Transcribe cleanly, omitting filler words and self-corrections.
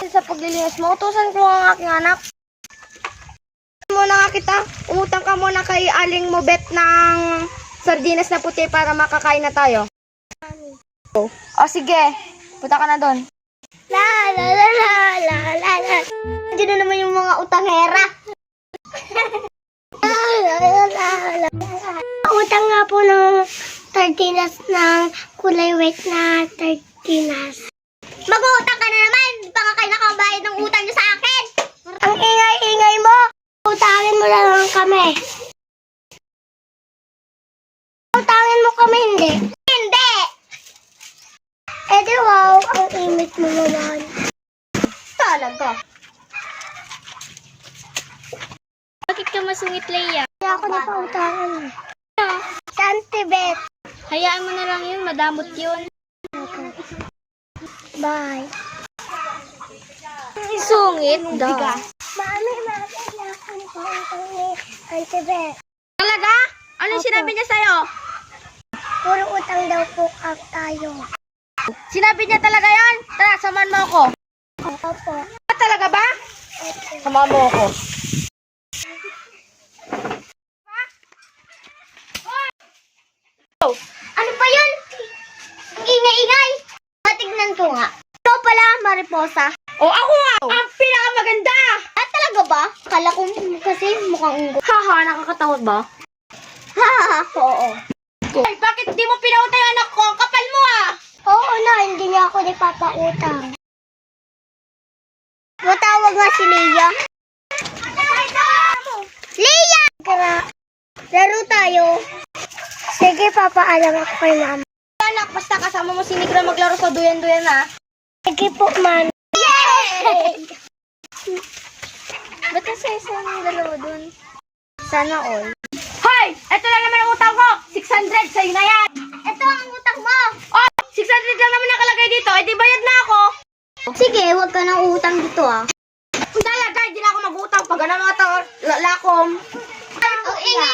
Sa paglilinis mo, utusan ko ang aking anak. Muna nga kita, umutang ka muna kay Aling Mobet ng sardinas na puti para makakain na tayo. O sige, punta ka na doon. La la la la la la la. Diyan na naman yung mga utanghera. La la la la la. Utang nga po ng sardinas ng kulay white na sardinas. Mag-uutang ka na naman! Di pa nga kayo nakabayad ng utang nyo sa akin! Ang ingay-ingay mo! Utangin mo na lang kami. Utangin mo kami, hindi? Hindi! Eh di wow, ang imit mo naman. Talaga. Bakit ka masungit, Leia? Kaya ako na pautangan. Santibet. Hayaan mo na lang yun, madamot yun. Bye. Sungit, da. Mami, kailangan ko ang Santibet. Talaga? Anong sinabi niya sa'yo? Puro utang daw po tayo. Sinabi niya talaga yan? Tara, samahan mo ako. Opo. Talaga ba? Samahan mo ako. Ano pa yun? Ang ingay-ingay. Patignan ko nga. Ito pala, Mariposa. O ako nga! Ang pinakamaganda! Ah, talaga ba? Akala ko kasi mukhang unggo. Haha, nakakatakot ba? Ha, oo. Ay, bakit di mo pinautay yung anak ko? Ang kapal mo ah! Oo na, hindi niya ako nagpapautang. Matawag nga si Leia. Leia! Tara, laro tayo. Sige, papaalam ako kay mama. Anak, basta kasama mo si Negra maglaro sa duyan-duyan ha? Sige po, man. Yay! Ba't nasa ng dalawa dun? Sana all. Hoy! Ito lang naman ang utang ko! 600 sa'yo na yan! Ito ang utang mo. Oh! 600 lang naman nakalagay dito. Eh di bayad na ako! Sige, huwag ka nang utang dito ah. Talaga, hindi na ako mag-utang. Pag ano mga lakom. Ang ingay